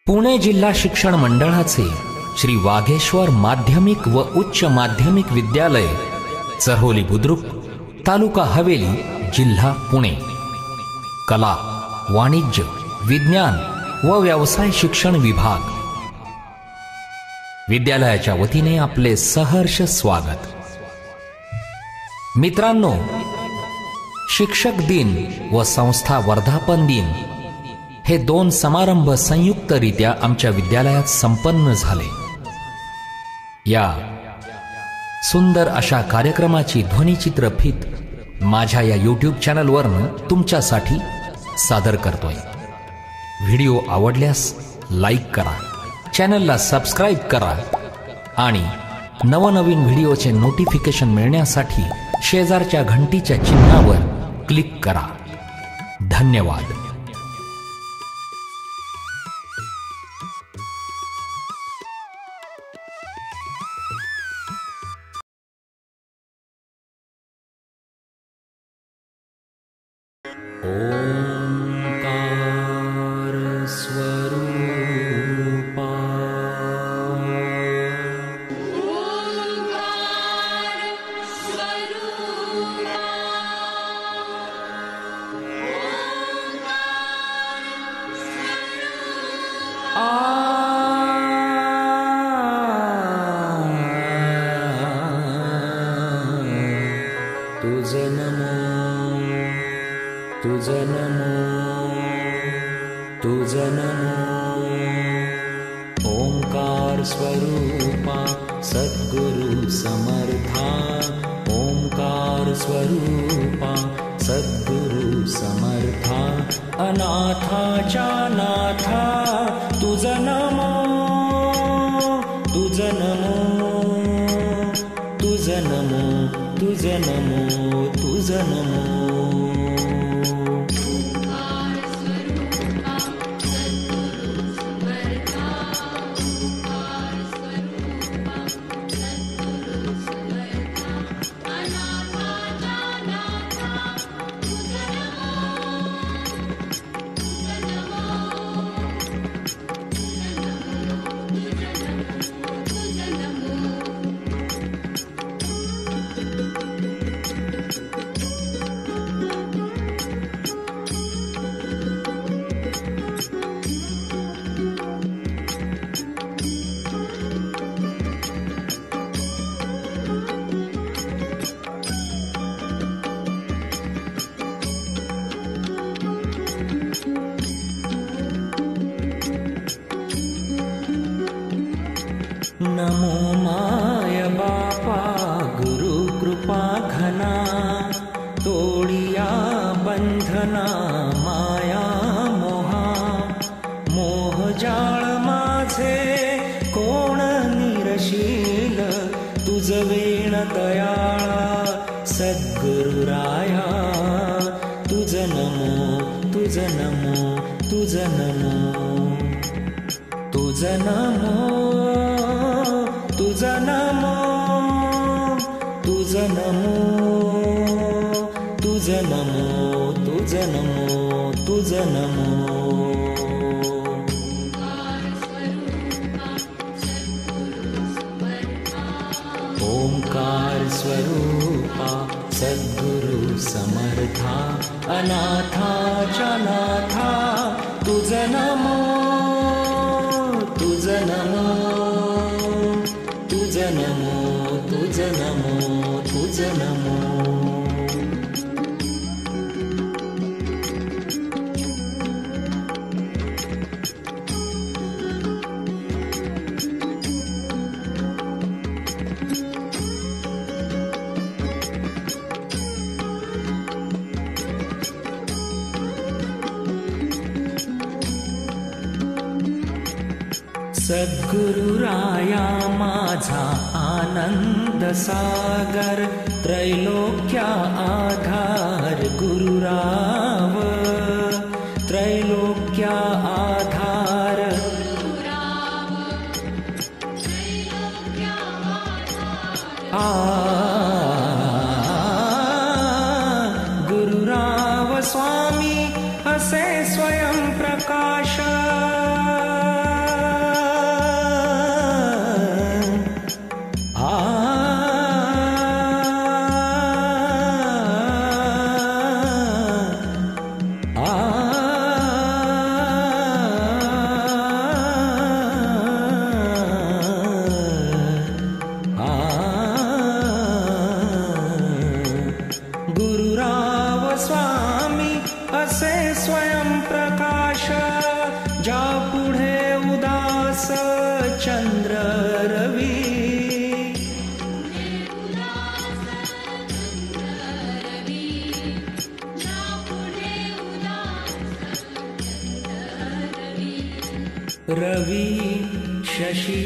पुणे जिल्हा शिक्षण मंडळाचे श्री वाघेश्वर माध्यमिक व उच्च माध्यमिक विद्यालय चर्होली बुद्रुक तालुका हवेली जिल्हा पुणे कला वाणिज्य विज्ञान व व्यवसाय शिक्षण विभाग विद्यालयाच्या वतीने आपले सहर्ष स्वागत। मित्रांनो, शिक्षक दिन व संस्था वर्धापन दिन हे दोन समारंभ संयुक्तरित्या आमच्या विद्यालयात संपन्न झाले। या सुंदर अशा कार्यक्रमाची ध्वनिचित्रफीत माझ्या या YouTube चॅनलवरून तुमच्यासाठी सादर करतोय। व्हिडिओ आवडल्यास लाईक करा, चॅनलला सबस्क्राइब करा आणि नवनवीन व्हिडिओचे नोटिफिकेशन मिळण्यासाठी शेजारच्या घंटीच्या चिन्हावर क्लिक करा। धन्यवाद। ओंकार स्वरूपा तुझे नमो तुझे नमो तुझे नमो। ओंकार स्वरूपा सद्गुरु समर्था, ओंकार स्वरूपा सद्गुरु समर्था। अनाथाच्या नाथा तुझे नमो तुझे नमो तुझे नमो तुझे नमो तुझे नमो। नमो माय बापा गुरु कृपा घना, तोडिया बंधना माया मोहा। मोह जाळ माझे कोण निरशील, तुझ वेण दयाळा सद्गुरु राया। तुझ नमो तुझ नमो तुझ नमो तुझ नमो तुझ नमो तुझ नमो तुझ नमो तुझ नमो तुझ नमो। ओंकार स्वरूपा सद्गुरु समर्था, अनाथाच्या नाथा तुझ नमो तुझ नमो तुझ नमो तुझ नमो तुझ नमो। सद्गुरु राया माझा आनंद सागर, त्रैलोक्या आधार गुरुराव। त्रैलोक्या आधार गुरुराव स्वामी असे स्वयं प्रकाश। रवि शशि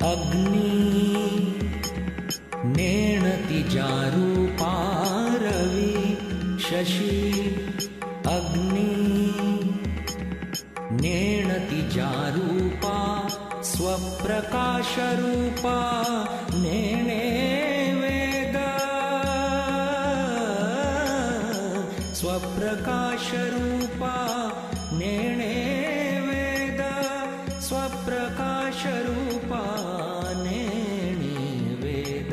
अग्नि नेणति जारूपा रवि शशि अग्नि नेणति जारूपा स्वप्रकाशरूपा नेणे वेद स्वप्रकाशरूपा नेणे वेद स्वप्रकाशरूपा नेणे वेद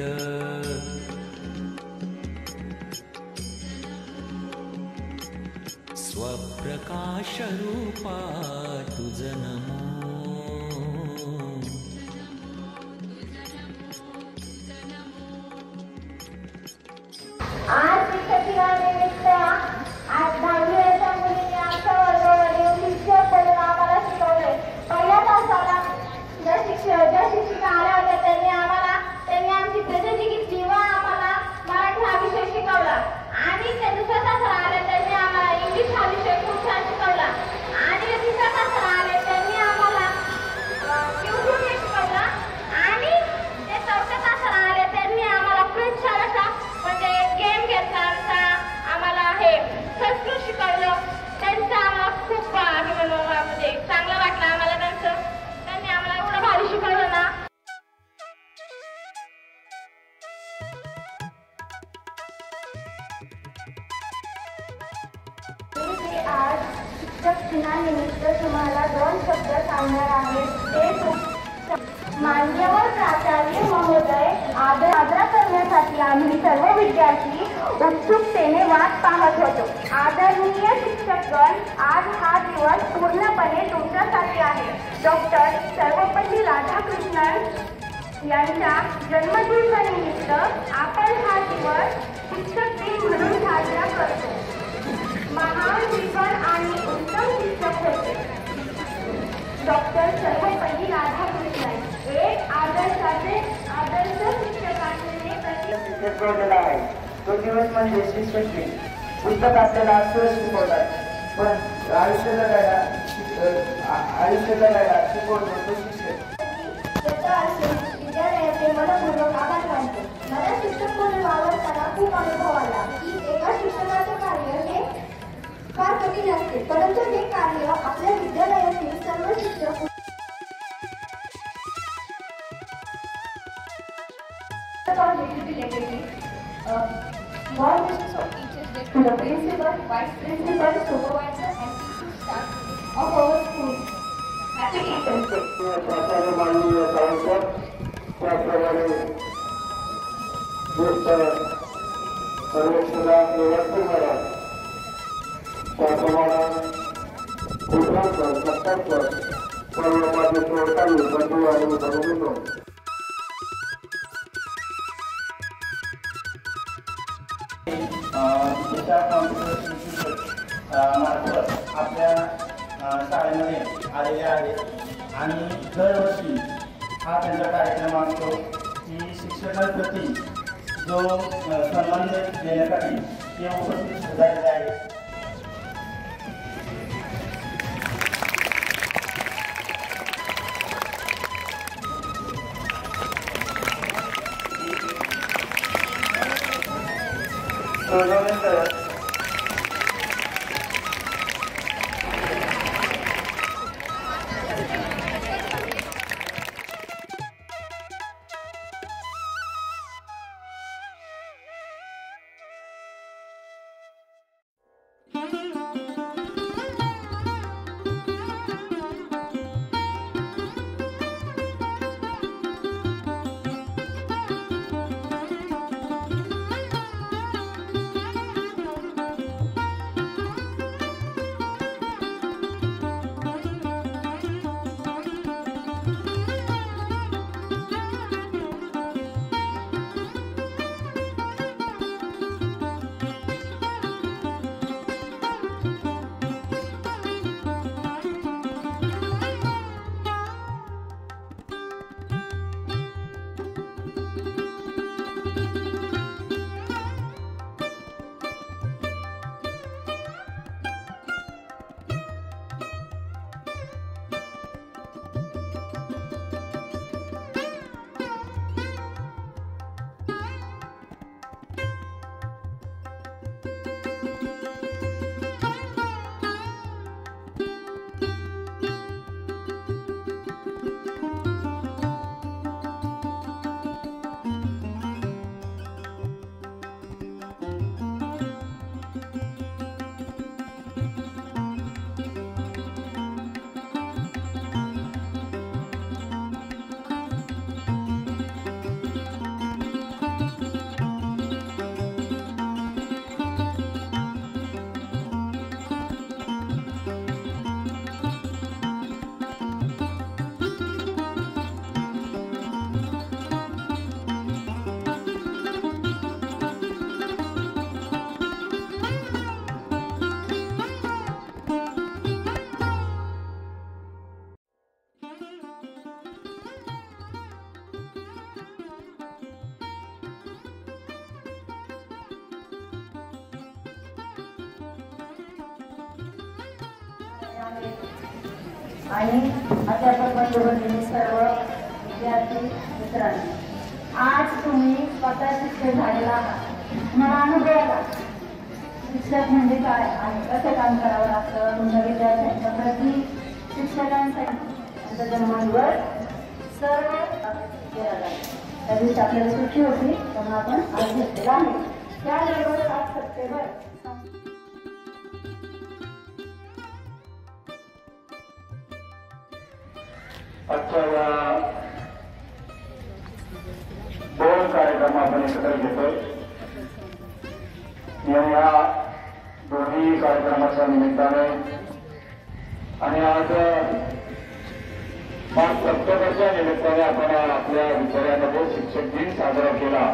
स्वप्रकाशरूपा तुझ नमो आज शिक्षक दिनानिमित्त आज 10वी वर्षाच्या मुलींनी आमच्या वर्गामध्ये शिक्षक बोलून आम्हाला शिकवले. पहिल्या तासाला ज्या शिक्षिका आल्या होत्या त्यांनी आमची प्रसिद्धी घेतली व आम्हाला मराठी हा विषय शिकवला. आणि त्या दुसऱ्या तासाला आल्या त्यांनी आम्हाला इंग्लिश हा विषय खूप छान शिकवला. आणि तिसऱ्या तासाला आले त्यांनी आम्हाला क्यूक्यूटी शिकवला. आणि ते चौथ्या तासाला आले त्यांनी आम्हाला खूप छान असा म्हणजे गेम घेतला आम्हाला हे संस्कृत शिकवलं. त्यांचं आम्हाला खूप म्हणजे चांगलं वाटलं आम्हाला त्यांनी आम्हाला एवढं भारी शिकवलं ना. मी आज शिक्षक दिनानिमित्त तुम्हाला 2 शब्द सांगणार आहे. ते मान्यवर प्राचार्य महोदय साजरा करण्यासाठी आम्ही सर्व विद्यार्थी उत्सुकतेने वाट पाहत होतो. आदरणीय शिक्षकगण, आज हा दिवस पूर्णपणे तुमच्यासाठी आहे. डॉक्टर सर्वपल्ली राधाकृष्णन यांच्या जन्मदिवसानिमित्त आपण हा दिवस शिक्षक दिन म्हणून साजरा करतो. महान विद्वान आणि उत्तम शिक्षक होते डॉक्टर सर्वपल्ली राधाकृष्णन. एक आदर्श शिक्षकांचे आहे. तो दिवस म्हणजे शिक्षक दिन. पुस्तक आपल्याला अक्षर शिकवतात, पण आयुष्य जगायला शिकवतो तो शिक्षक. विद्यालयाचे मनपूर्वक आभार मानतो. मला शिक्षक म्हणून वावरताना खूप अनुभव आला की एका शिक्षकाचे कार्य हे फार कठीण असते, परंतु हे कार्य आपल्या विद्यालयातील सर्व शिक्षक warm wishes of teachers day to the principal, vice principal, supervisor and teaching staff of our school. Happy Teachers Day. सर्वेक्षणा व्यवस्थित करा. त्याप्रमाणे पुत्रांचं सत्तांचं सर्व माझे सहकारी बंधू आणि भगिनींनो, मार्फत आपल्या शाळेमध्ये आलेले आहेत. आणि दरवर्षी हा त्यांचा कार्यक्रम असतो की शिक्षकांप्रती जो सन्मान देण्यासाठी ते उपस्थित झालेले आहेत. आणि अध्यापक बंधू-भगिनी, सर्व विद्यार्थी मित्रांनो, आज तुम्ही स्वतः शिक्षक झालेला आहात. मला अनुभव आला शिक्षक म्हणजे काय आणि कसं काम करावं लागतं. तुमच्या विद्यार्थ्यांच्या प्रति शिक्षकांसाठी त्यांच्या जन्मांवर सर्व केला जातो. त्या दिवशी आपल्याला सुट्टी होती म्हणून आपण आज घेतलेला आहे. त्याबरोबर 7 सप्टेंबर आजच्या या 2 कार्यक्रम आपण एकत्र घेतोय. या दोन्ही कार्यक्रमाच्या निमित्ताने आणि आज 5 सप्टेंबरच्या निमित्ताने आपण आपल्या विचारामध्ये शिक्षक दिन साजरा केला.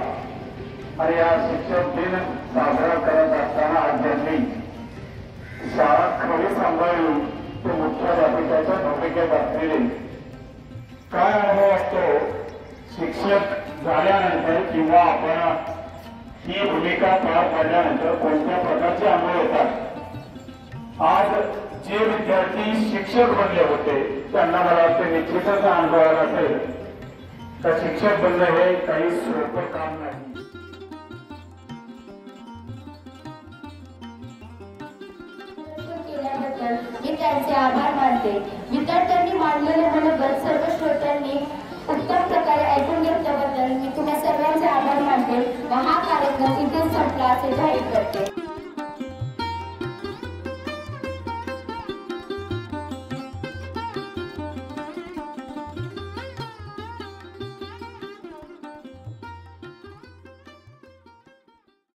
आणि या शिक्षक दिन साजरा करत असताना आज ज्यांनी शाळा खरी सांभाळली ते मुख्याध्यापकाच्या भूमिकेत असलेले काय अनुभव असतो शिक्षक झाल्यानंतर किंवा आपण ही भूमिका पार पाडल्यानंतर कोणत्या प्रकारचे अनुभव येतात. आज जे विद्यार्थी शिक्षक बनले होते त्यांना मला वाटते निश्चितच अनुभव आला असेल तर शिक्षक बनणं हे काही सोपं काम नाही. मी त्यांचे आभार मानते. विद्यार्थ्यांनी मांडलेले मनोगत सर्व श्रोत्यांनी उत्तम प्रकारे ऐकून घेतल्याबद्दल मी तुम्हा सर्वांचे आभार मानते व हा कार्यक्रम इथेच संपला असे जाहीर करते.